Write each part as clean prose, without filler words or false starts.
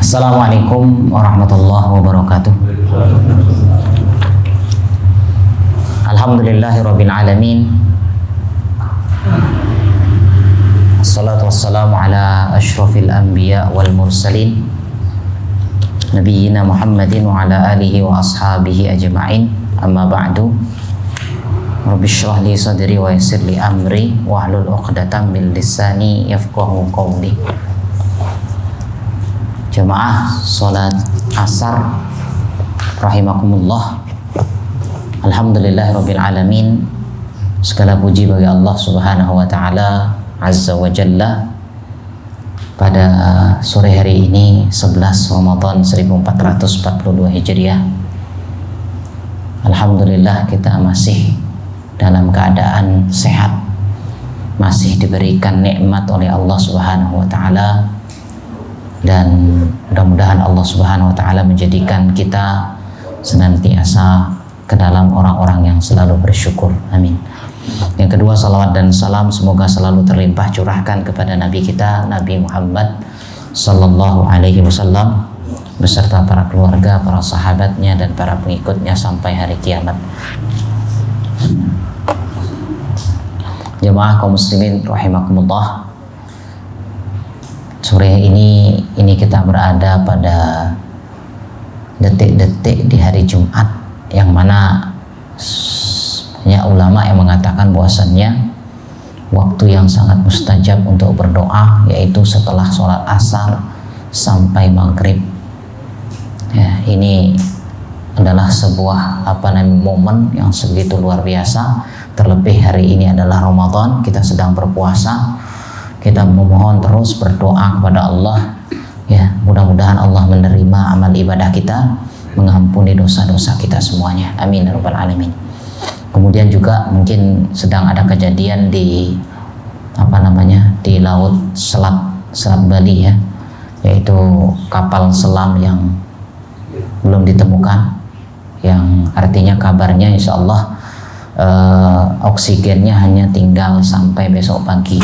Assalamualaikum warahmatullahi wabarakatuh. Alhamdulillahirabbil alamin. Assalatu wassalamu ala asyrafil anbiya wal mursalin nabiyyina Muhammadin wa ala alihi wa ashabihi ajma'in. Amma ba'du. Rabbi shrah li sadri wa yassir li amri wa hlul 'uqdatam min lisani yafqahu qawli. Jamaah salat asar rahimakumullah. Alhamdulillahirabbil alamin. Segala puji bagi Allah Subhanahu wa taala azza wa jalla. Pada sore hari ini 11 Ramadan 1442 Hijriah. Alhamdulillah kita masih dalam keadaan sehat, masih diberikan nikmat oleh Allah Subhanahu wa taala, dan mudah-mudahan Allah Subhanahu wa taala menjadikan kita senantiasa ke dalam orang-orang yang selalu bersyukur. Amin. Yang kedua, salawat dan salam semoga selalu terlimpah curahkan kepada Nabi kita, Nabi Muhammad sallallahu alaihi wasallam, beserta para keluarga, para sahabatnya, dan para pengikutnya sampai hari kiamat. Jemaah kaum muslimin rahimakumullah. Sore ini kita berada pada detik-detik di hari Jumat yang mana banyak ulama yang mengatakan bahwasannya waktu yang sangat mustajab untuk berdoa yaitu setelah sholat asar sampai maghrib. Ya, ini adalah sebuah momen yang segitu luar biasa. Terlebih hari ini adalah Ramadan, kita sedang berpuasa. Kita memohon terus berdoa kepada Allah, ya, mudah-mudahan Allah menerima amal ibadah kita, mengampuni dosa-dosa kita semuanya. Amin ya rabbal alamin. Kemudian juga mungkin sedang ada kejadian di di laut Selat Bali, ya, yaitu kapal selam yang belum ditemukan, yang artinya kabarnya insya Allah oksigennya hanya tinggal sampai besok pagi.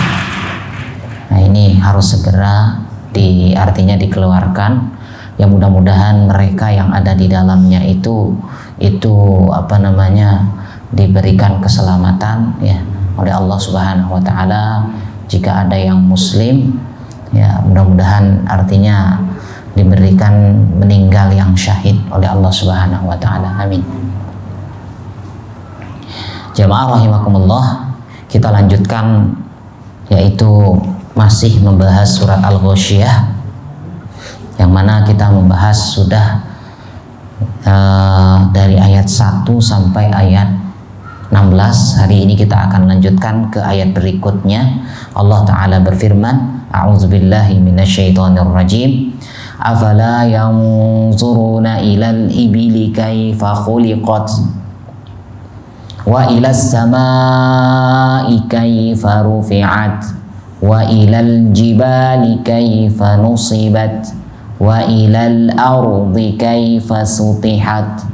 Nah, ini harus segera dikeluarkan. Ya, mudah-mudahan mereka yang ada di dalamnya itu diberikan keselamatan, ya, oleh Allah Subhanahu wa taala. Jika ada yang muslim, ya, mudah-mudahan artinya diberikan meninggal yang syahid oleh Allah Subhanahu wa taala. Amin. Jamaah rahimakumullah, kita lanjutkan, yaitu masih membahas surat Al-Ghasyiyah, yang mana kita membahas sudah dari ayat 1 sampai ayat 16. Hari ini kita akan lanjutkan ke ayat berikutnya. Allah Ta'ala berfirman, A'udzubillahi minasyaitonirrajim. Afala yanzuruna ilal ibili kaifa khuliqat wa ilas samai kaifa rufi'at wa ilal jibali kaifa nusibat wa ilal ardi kaifa sutihat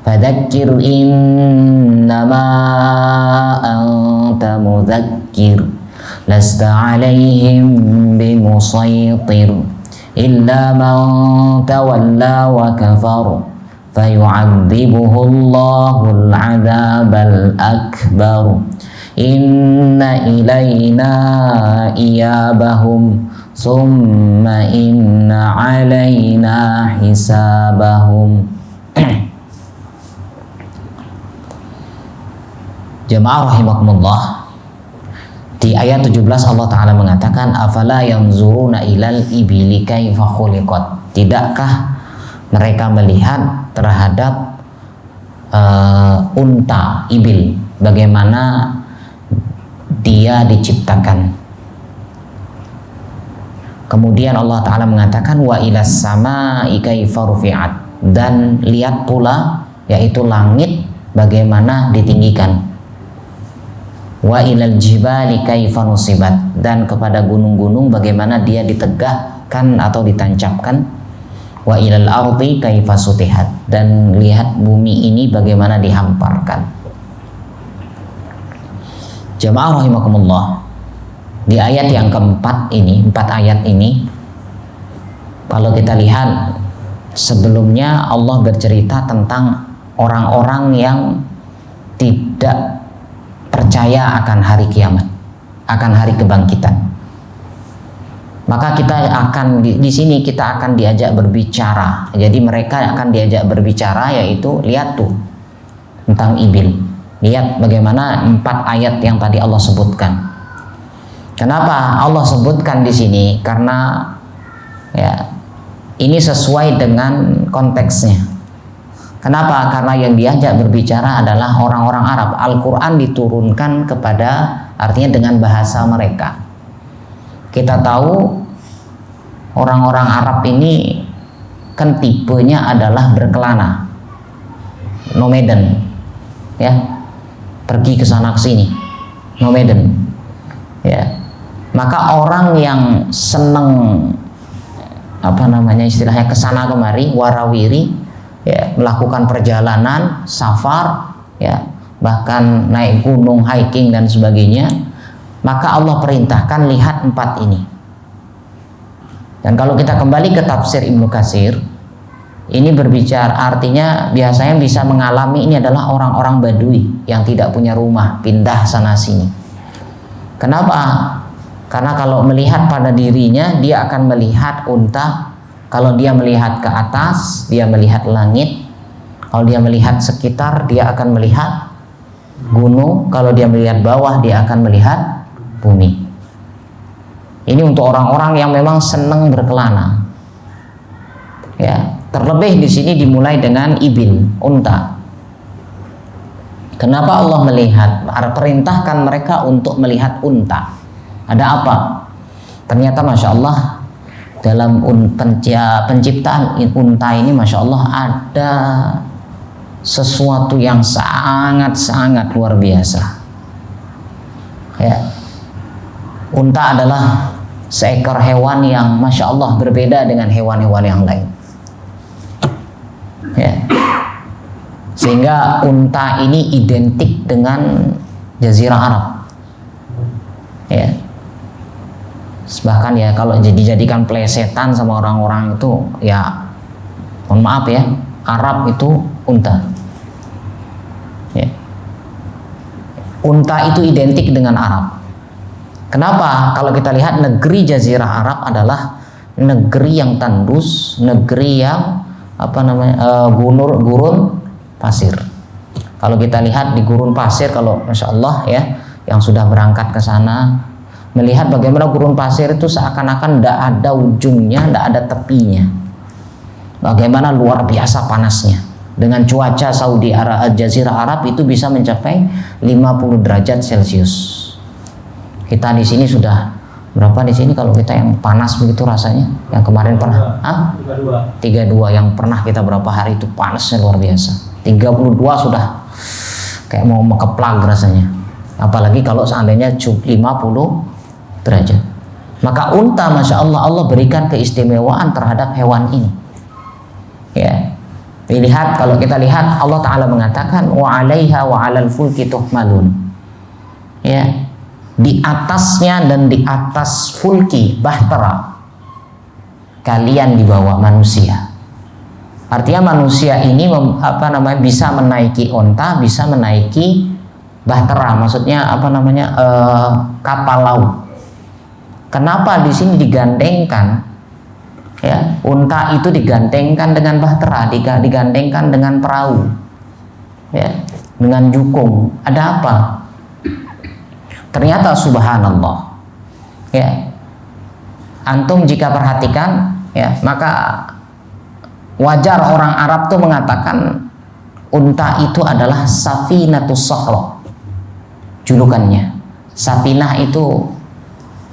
fadzakir innama anta mudzakkir lasta alaihim bimusaytir illa man tawalla wa kafar fayu'adzibuhu Allahul 'adzabal akbar inna ilayna iyabahum summa inna alayna hisabahum. Jemaah rahimakumullah, di ayat 17 Allah Ta'ala mengatakan, afala yanzuruna ilal ibili kaifa khuliqat. Tidakkah mereka melihat terhadap unta, ibil, bagaimana dia diciptakan. Kemudian Allah Ta'ala mengatakan wa ilas sama'i kaifa rufi'at, dan lihat pula, yaitu langit, bagaimana ditinggikan. Wa ilal jibali kaifa nusibat, dan kepada gunung-gunung bagaimana dia ditegakkan atau ditancapkan. Wa ilal ardi kaifa sutihat, dan lihat bumi ini bagaimana dihamparkan. Jemaah rahimakumullah, di ayat yang keempat ini, 4 ayat ini, Kalau kita lihat sebelumnya Allah bercerita tentang orang-orang yang tidak percaya akan hari kiamat, akan hari kebangkitan. Maka kita akan di sini kita akan diajak berbicara. Jadi mereka akan diajak berbicara, yaitu lihat tuh tentang ibil. Lihat bagaimana 4 ayat yang tadi Allah sebutkan. Kenapa Allah sebutkan di sini? Karena ya ini sesuai dengan konteksnya. Kenapa? Karena yang diajak berbicara adalah orang-orang Arab. Al-Quran diturunkan kepada, artinya dengan bahasa mereka. Kita tahu orang-orang Arab ini kan tipenya adalah berkelana, nomaden, ya, pergi ke sana ke sini, nomaden, ya. Maka orang yang seneng istilahnya kesana kemari, warawiri, ya, melakukan perjalanan, safar, ya, bahkan naik gunung, hiking dan sebagainya, maka Allah perintahkan lihat 4 ini. Dan kalau kita kembali ke tafsir Ibnu Katsir, ini berbicara artinya biasanya bisa mengalami ini adalah orang-orang Badui yang tidak punya rumah, pindah sana sini. Kenapa? Karena kalau melihat pada dirinya, dia akan melihat unta. Kalau dia melihat ke atas, dia melihat langit. Kalau dia melihat sekitar, dia akan melihat gunung. Kalau dia melihat bawah, dia akan melihat bumi. Ini untuk orang-orang yang memang senang berkelana. Ya, terlebih di sini dimulai dengan ibil, unta. Kenapa Allah perintahkan mereka untuk melihat unta? Ada apa? Ternyata Masya Allah dalam penciptaan unta ini, Masya Allah, ada sesuatu yang sangat-sangat luar biasa. Ya, unta adalah seekor hewan yang Masya Allah berbeda dengan hewan-hewan yang lain. Ya. Sehingga unta ini identik dengan Jazirah Arab. Ya. Bahkan ya kalau dijadikan plesetan sama orang-orang itu, ya mohon maaf ya, Arab itu unta. Ya. Unta itu identik dengan Arab. Kenapa? Kalau kita lihat negeri Jazirah Arab adalah negeri yang tandus, negeri yang gurun pasir. Kalau kita lihat di gurun pasir, kalau Masya Allah ya, yang sudah berangkat ke sana, melihat bagaimana gurun pasir itu seakan-akan tidak ada ujungnya, tidak ada tepinya. Bagaimana luar biasa panasnya. Dengan cuaca Jazirah Arab itu bisa mencapai 50 derajat Celcius. Kita di sini sudah berapa di sini kalau kita yang panas begitu rasanya? Yang kemarin pernah 32 yang pernah kita berapa hari itu panasnya luar biasa. 32 sudah kayak mau mekeplag rasanya. Apalagi kalau seandainya 50 derajat. Maka unta, Masya Allah, Allah berikan keistimewaan terhadap hewan ini. Ya. Dilihat, kalau kita lihat Allah Ta'ala mengatakan wa 'alaiha wa 'alal fulki tuhmalun. Ya. Di atasnya dan di atas fulki, bahtera, kalian dibawa manusia. Artinya manusia ini bisa menaiki onta, bisa menaiki bahtera, maksudnya kapal laut. Kenapa di sini digandengkan? Ya, unta itu digandengkan dengan bahtera, digandengkan dengan perahu, ya, dengan jukung. Ada apa? Ternyata subhanallah, ya, antum jika perhatikan, ya, maka wajar orang Arab tuh mengatakan unta itu adalah safinatus sakhra, julukannya. Safinah itu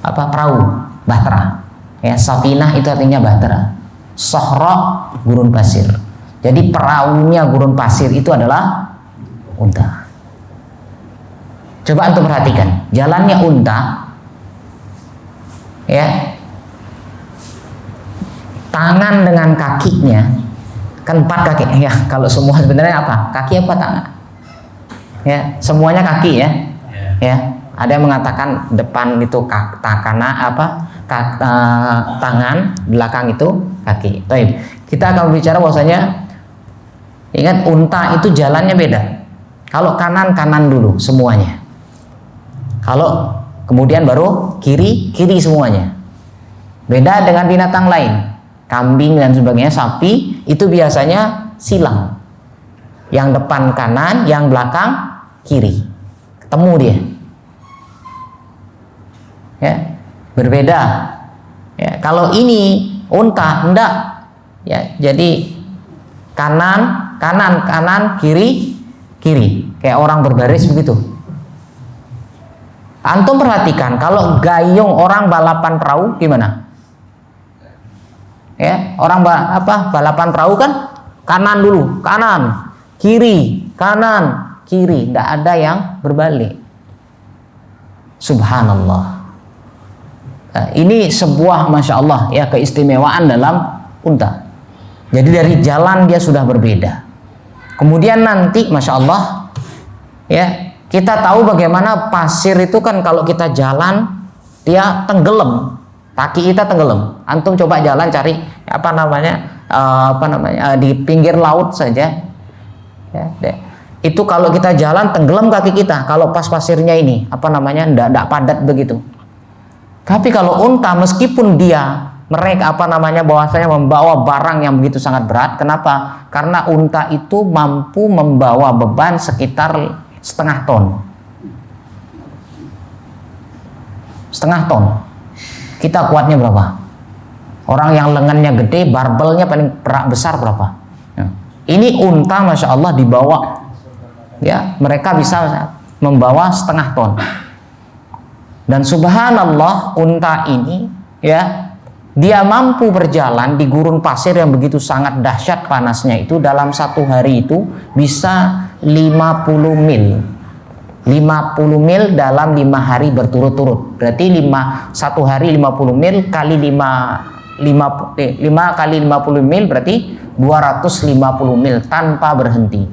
perahu, bahtera. Ya, safinah itu artinya bahtera. Sakhra gurun pasir. Jadi perahunya gurun pasir itu adalah unta. Coba antum perhatikan jalannya unta, ya, tangan dengan kakinya, kan 4 kaki ya. Kalau semua sebenarnya apa? Kaki apa tangan? Ya, semuanya kaki ya. Ya, ada yang mengatakan depan itu tangan, belakang itu kaki. Baik. Kita akan bicara bahwasanya ingat unta itu jalannya beda. Kalau kanan dulu semuanya. Kalau kemudian baru kiri semuanya. Beda dengan binatang lain, kambing dan sebagainya, sapi itu biasanya silang. Yang depan kanan, yang belakang kiri. Ketemu dia. Ya, berbeda. Ya, kalau ini unta enggak. Ya, jadi kanan, kiri. Kayak orang berbaris begitu. Antum perhatikan kalau gayung orang balapan perahu gimana? Ya, orang balapan perahu kan kanan dulu, kiri, tidak ada yang berbalik. Subhanallah. Nah, ini sebuah masya Allah ya keistimewaan dalam unta. Jadi dari jalan dia sudah berbeda. Kemudian nanti masya Allah ya kita tahu bagaimana pasir itu kan kalau kita jalan dia tenggelam. Kaki kita tenggelam. Antum coba jalan cari di pinggir laut saja. Ya, itu kalau kita jalan tenggelam kaki kita. Kalau pas pasirnya ini ndak padat begitu. Tapi kalau unta meskipun mereka bahwasanya membawa barang yang begitu sangat berat. Kenapa? Karena unta itu mampu membawa beban sekitar setengah ton. Kita kuatnya berapa? Orang yang lengannya gede, barbelnya paling besar berapa? Ya. Ini unta masya Allah dibawa, ya mereka bisa membawa setengah ton. Dan subhanallah unta ini, ya dia mampu berjalan di gurun pasir yang begitu sangat dahsyat panasnya itu dalam satu hari itu bisa 50 mil. 50 mil dalam 5 hari berturut-turut. Berarti satu hari 50 mil kali 5 kali 50 mil berarti 250 mil tanpa berhenti.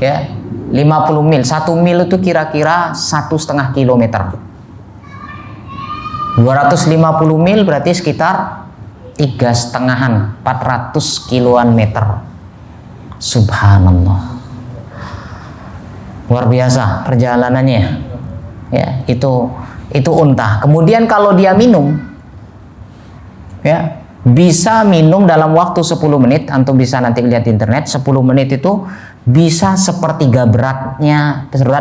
Ya, 50 mil. 1 mil itu kira-kira 1,5 kilometer. 250 mil berarti sekitar 3,5-an, 400 kiloan meter. Subhanallah, luar biasa perjalanannya. Ya, itu unta. Kemudian kalau dia minum, ya bisa minum dalam waktu 10 menit. Antum bisa nanti lihat di internet. 10 menit itu bisa sepertiga berat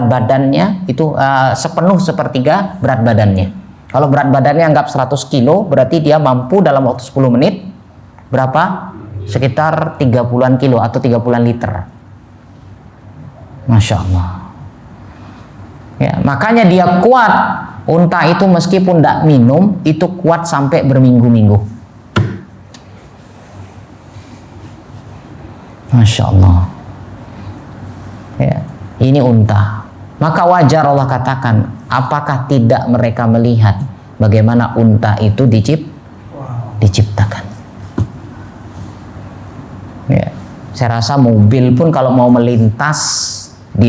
badannya itu sepenuh sepertiga berat badannya. Kalau berat badannya anggap 100 kilo, berarti dia mampu dalam waktu 10 menit berapa? Sekitar 30-an kilo atau 30-an liter. Masya Allah. Ya, makanya dia kuat. Unta itu meskipun tidak minum, itu kuat sampai berminggu-minggu. Masya Allah. Ya, ini unta. Maka wajar Allah katakan, apakah tidak mereka melihat bagaimana unta itu diciptakan? Ya, saya rasa mobil pun kalau mau melintas di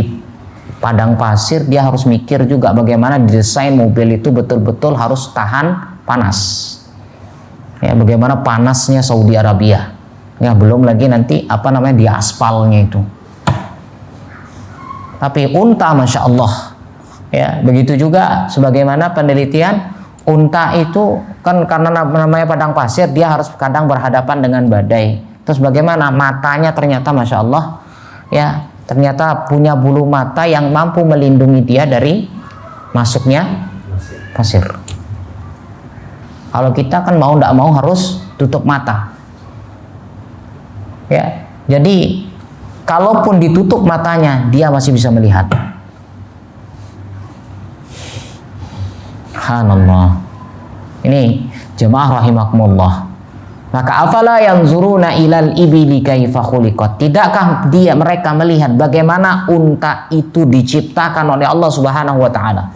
padang pasir dia harus mikir juga bagaimana desain mobil itu betul-betul harus tahan panas. Ya, bagaimana panasnya Saudi Arabia. Ya, belum lagi nanti di aspalnya itu. Tapi unta masya Allah. Ya, begitu juga sebagaimana penelitian unta itu kan karena namanya padang pasir dia harus kadang berhadapan dengan badai. Terus bagaimana matanya ternyata masya Allah ya ternyata punya bulu mata yang mampu melindungi dia dari masuknya pasir. Kalau kita kan mau tidak mau harus tutup mata. Ya, jadi kalaupun ditutup matanya dia masih bisa melihat. Subhanallah. Ini jemaah rahimakumullah. Maka afala yanzuruna ilal ibili kaifa khuliqat. Tidakkah mereka melihat bagaimana unta itu diciptakan oleh Allah Subhanahu wa taala?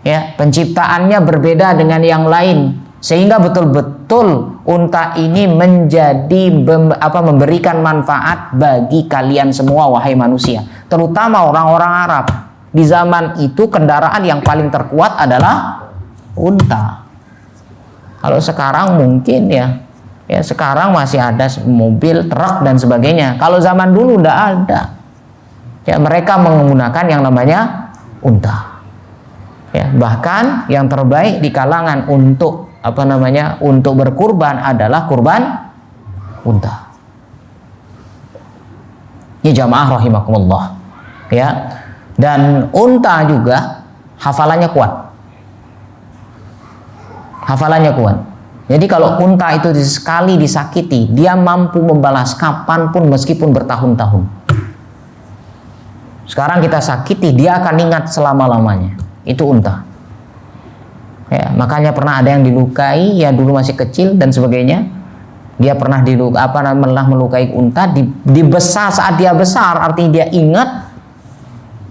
Ya, penciptaannya berbeda dengan yang lain sehingga betul-betul unta ini memberikan manfaat bagi kalian semua wahai manusia, terutama orang-orang Arab. Di zaman itu kendaraan yang paling terkuat adalah unta. Kalau sekarang mungkin ya sekarang masih ada mobil, truk dan sebagainya. Kalau zaman dulu tidak ada. Ya, mereka menggunakan yang namanya unta. Ya, bahkan yang terbaik di kalangan untuk untuk berkurban adalah kurban unta. Ini jamaah rahimakumullah. Ya. Dan unta juga hafalannya kuat. Hafalannya kuat. Jadi kalau unta itu sekali disakiti, dia mampu membalas kapanpun meskipun bertahun-tahun. Sekarang kita sakiti, dia akan ingat selama-lamanya. Itu unta. Ya, makanya pernah ada yang dilukai, ya dulu masih kecil dan sebagainya. Dia pernah melukai unta, dibesar saat dia besar, artinya dia ingat,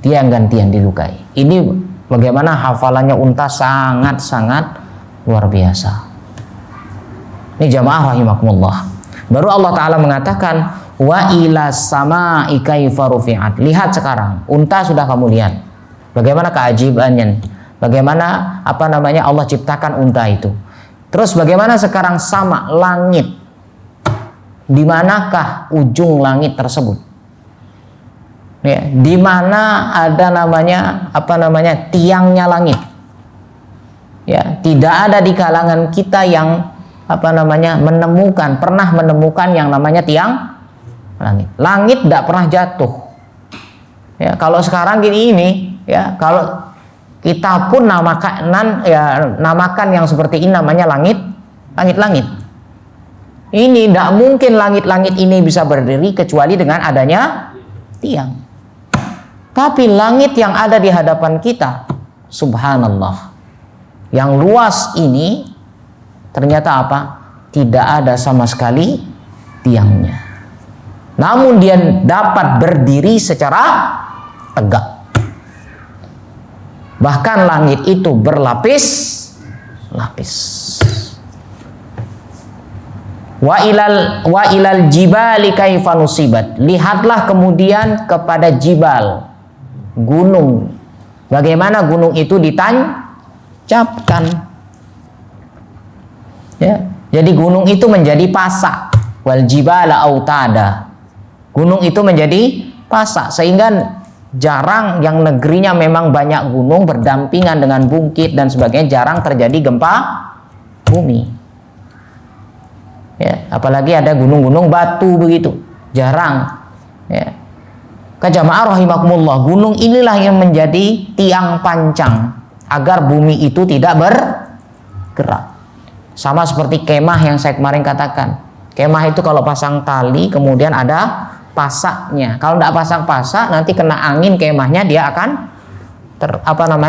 dia yang gantian dilukai. Ini bagaimana hafalannya unta sangat-sangat luar biasa. Ini jamaah rahimakumullah. Baru Allah Ta'ala mengatakan, wa ila sama'i kaifa rufi'at. Lihat sekarang, unta sudah kamu lihat. Bagaimana keajaibannya? Bagaimana Allah ciptakan unta itu? Terus bagaimana sekarang sama langit? Di manakah ujung langit tersebut? Ya, di mana ada tiangnya langit? Ya, tidak ada di kalangan kita yang pernah menemukan yang namanya tiang langit. Langit tidak pernah jatuh. Ya, kalau sekarang ini ya, kalau kita pun namakan yang seperti ini namanya langit-langit. Ini tidak mungkin langit-langit ini bisa berdiri kecuali dengan adanya tiang. Tapi langit yang ada di hadapan kita, subhanallah, yang luas ini ternyata tidak ada sama sekali tiangnya. Namun dia dapat berdiri secara tegak. Bahkan langit itu berlapis-lapis. Wa ilal jibali kaifa nusibat. Lihatlah kemudian kepada jibal, gunung. Bagaimana gunung itu ditancapkan. Ya. Jadi gunung itu menjadi pasak. Wal jibala autada. Gunung itu menjadi pasak, sehingga jarang yang negerinya memang banyak gunung berdampingan dengan bukit dan sebagainya, jarang terjadi gempa bumi. Ya, apalagi ada gunung-gunung batu begitu, jarang. Ya. Jamaah rahimakumullah, gunung inilah yang menjadi tiang pancang agar bumi itu tidak bergerak. Sama seperti kemah yang saya kemarin katakan. Kemah itu kalau pasang tali kemudian ada pasaknya. Kalau tidak pasang pasak, nanti kena angin kemahnya, dia akan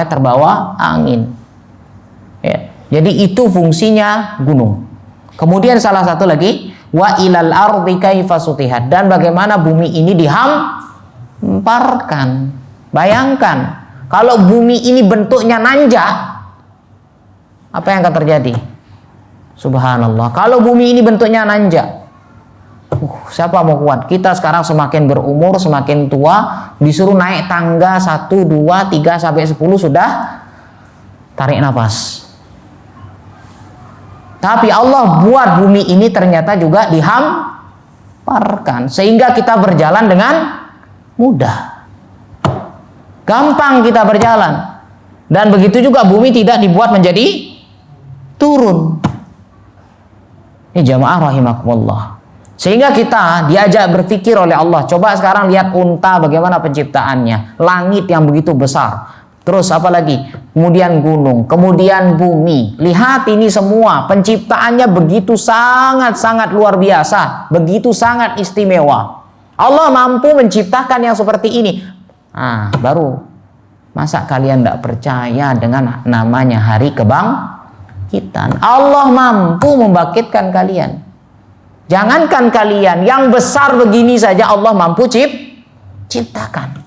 terbawa angin. Ya. Jadi itu fungsinya gunung. Kemudian salah satu lagi, wa ilal ardi kaifa sutihat, dan bagaimana bumi ini dihamparkan. Bayangkan kalau bumi ini bentuknya nanjak, apa yang akan terjadi? Subhanallah. Kalau bumi ini bentuknya nanjak, siapa mau kuat? Kita sekarang semakin berumur, semakin tua, disuruh naik tangga 1, 2, 3 sampai 10 sudah tarik nafas. Tapi Allah buat bumi ini ternyata juga dihamparkan, sehingga kita berjalan dengan mudah. Gampang kita berjalan. Dan begitu juga bumi tidak dibuat menjadi turun. Ini jamaah rahimakumullah. Sehingga kita diajak berpikir oleh Allah. Coba sekarang lihat unta, bagaimana penciptaannya. Langit yang begitu besar. Terus apa lagi? Kemudian gunung, kemudian bumi. Lihat ini semua, penciptaannya begitu sangat-sangat luar biasa, begitu sangat istimewa. Allah mampu menciptakan yang seperti ini. Baru masa kalian tidak percaya dengan namanya hari kebangkitan? Allah mampu membangkitkan kalian. Jangankan kalian, yang besar begini saja Allah mampu ciptakan.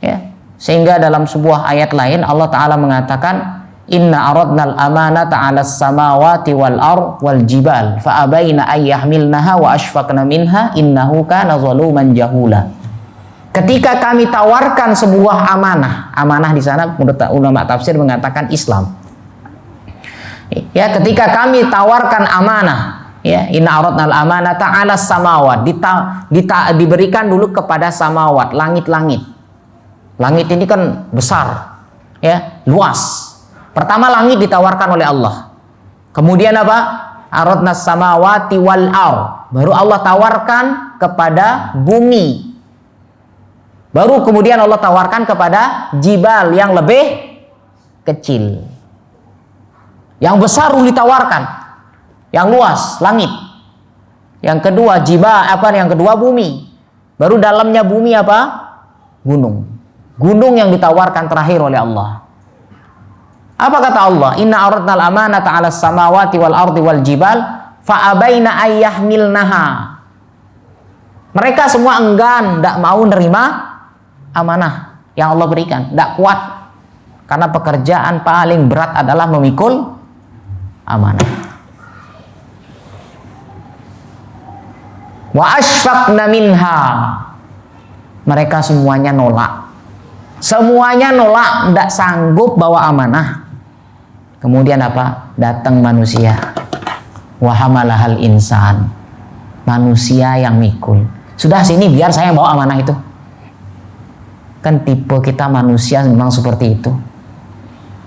Ya. Sehingga dalam sebuah ayat lain Allah Ta'ala mengatakan, inna aradnal amanata 'alas samawati wal ard wal jibal fa abaina ay yahmilnaha wa ashfaqna minha innahu kana zaluman jahula. ketika kami tawarkan sebuah amanah, amanah di sana menurut ulama tafsir mengatakan Islam. Ya, ketika kami tawarkan amanah, ya, inna aradnal amanata 'alas samawat, diberikan dulu kepada samawat, langit-langit. Langit ini kan besar, ya, luas. Pertama langit ditawarkan oleh Allah. Kemudian apa? Aradnas samawati wal ard. Baru Allah tawarkan kepada bumi. Baru kemudian Allah tawarkan kepada jibal yang lebih kecil. Yang besar belum ditawarkan. Yang luas, langit. Yang kedua yang kedua bumi. Baru dalamnya bumi apa? Gunung. Gunung yang ditawarkan terakhir oleh Allah. Apa kata Allah? Inna aradnal amanata 'alas samawati wal ardi wal jibal fa abaina ayyahmilnaha. Mereka semua enggan, tidak mau nerima amanah yang Allah berikan, tidak kuat. Karena pekerjaan paling berat adalah memikul amanah. Wa asfaqna minha. Mereka semuanya nolak. Semuanya nolak, tidak sanggup bawa amanah. Kemudian apa? Datang manusia. Wa hamalahal insan. Manusia yang mikul. Sudah sini biar saya bawa amanah itu. Kan tipe kita manusia memang seperti itu.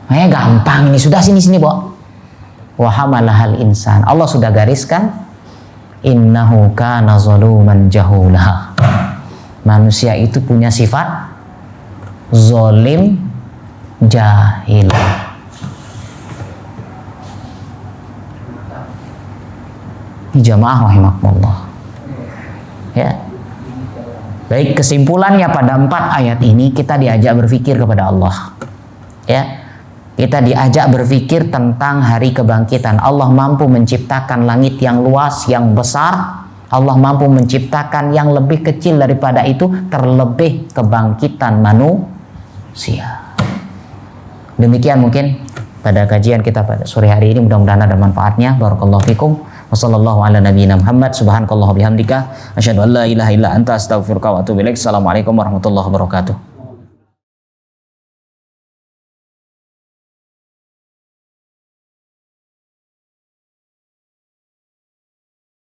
Gampang ini, sudah sini bawa. Wa hamalahal insan. Allah sudah gariskan, innahu kana zaluman jahula. Manusia itu punya sifat zalim, jahil. Ini jamaah rahimakumullah. Ya. Baik, kesimpulannya pada 4 ayat ini kita diajak berpikir kepada Allah. Ya. Kita diajak berpikir tentang hari kebangkitan. Allah mampu menciptakan langit yang luas, yang besar. Allah mampu menciptakan yang lebih kecil daripada itu, terlebih kebangkitan manusia. Demikian mungkin pada kajian kita pada sore hari ini, mudah-mudahan ada manfaatnya. Barakallahu fikum. Wassallallahu ala nabiyyina Muhammad. Subhanakallah bihamdika asyhadu an la ilaha illa anta astaghfiruka wa atubu ilaik. Assalamualaikum warahmatullahi wabarakatuh.